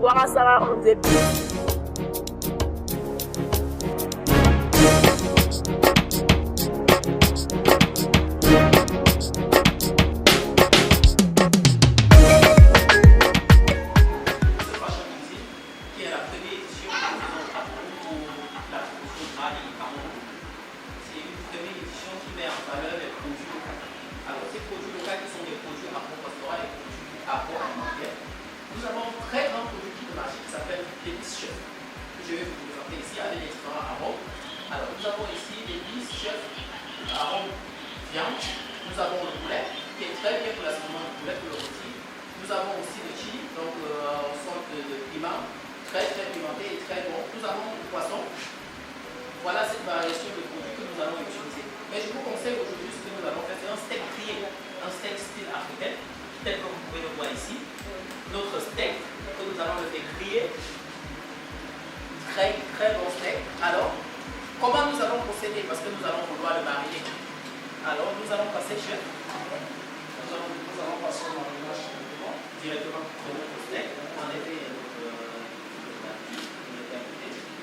voir à ça en début. Nous avons un très grand produit de marché qui s'appelle Épices, que je vais vous présenter ici avec les différents arômes. Alors, nous avons ici Épices, arôme viande. Nous avons le poulet, qui est très bien pour l'assaisonnement du poulet, pour le rôti. Nous avons aussi le chili, donc une sorte de piment, très pimenté et très bon. Nous avons le poisson. Voilà cette variation de produits que nous allons utiliser. Mais je vous conseille aujourd'hui ce que nous allons faire, c'est un steak grillé, un steak style africain, tel que vous pouvez le voir ici. Notre steak, que nous allons le faire griller, très bon steak. Alors, comment nous allons procéder? Parce que nous allons vouloir le mariner. Alors, nous allons passer, chef. Nous allons passer au marinage directement sur notre steak. En effet,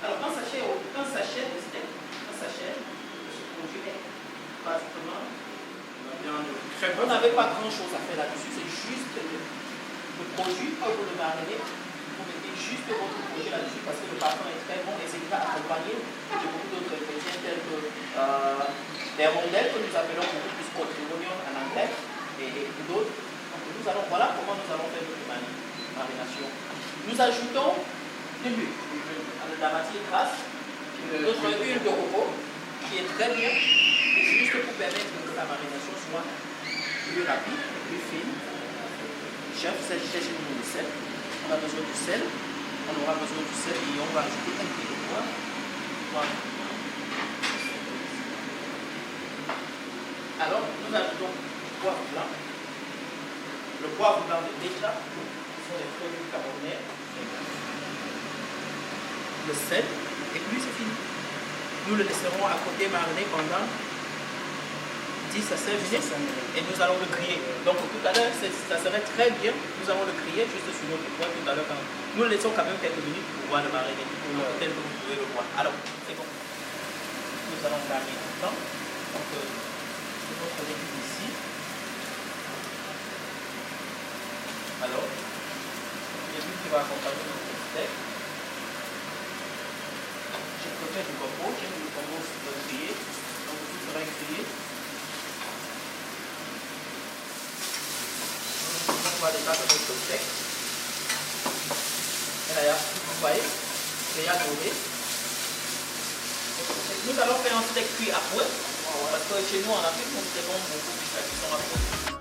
alors, un sachet de steak, un sachet de ce produit est pratiquement. On n'avait pas grand chose à faire là-dessus, c'est juste le produit que vous le marinez. Vous mettez juste votre produit là-dessus parce que le parfum est très bon et c'est accompagné de beaucoup d'autres ingrédients tels que des rondelles que nous appelons beaucoup plus cotrionion en anglais et d'autres. Donc voilà comment nous allons faire notre marination. Nous ajoutons de l'huile, de la matière grasse, notre huile de coco qui est très bien, juste pour permettre que la marination soit plus rapide, plus fine. Chef, cherche nous le sel. On a besoin du sel. On aura besoin du sel et on va ajouter un peu de poivre. Voilà. Alors, nous ajoutons du poivre blanc. Le poivre blanc de déjà, ce sont les produits camerounais. Le sel, et puis c'est fini. Nous le laisserons à côté mariner pendant 10 à 16 minutes et nous allons le griller. Donc tout à l'heure, ça serait très bien, nous allons le griller juste sur notre poêle tout à l'heure. Nous le laissons quand même quelques minutes pour pouvoir le mariner, tel que vous pouvez le voir. Alors, c'est bon. Nous allons garder tout le temps. Donc, c'est notre légume ici. Alors, légume qui va accompagner notre steak. Je préfère du combo, j'aime le combo grillé. Donc, tout sera grillé. On va débattre notre steak. Et là, vous voyez, c'est à doré. Nous allons faire un steak cuit à point. Parce que chez nous en Afrique, nous faisons beaucoup de steaks qui sont à point.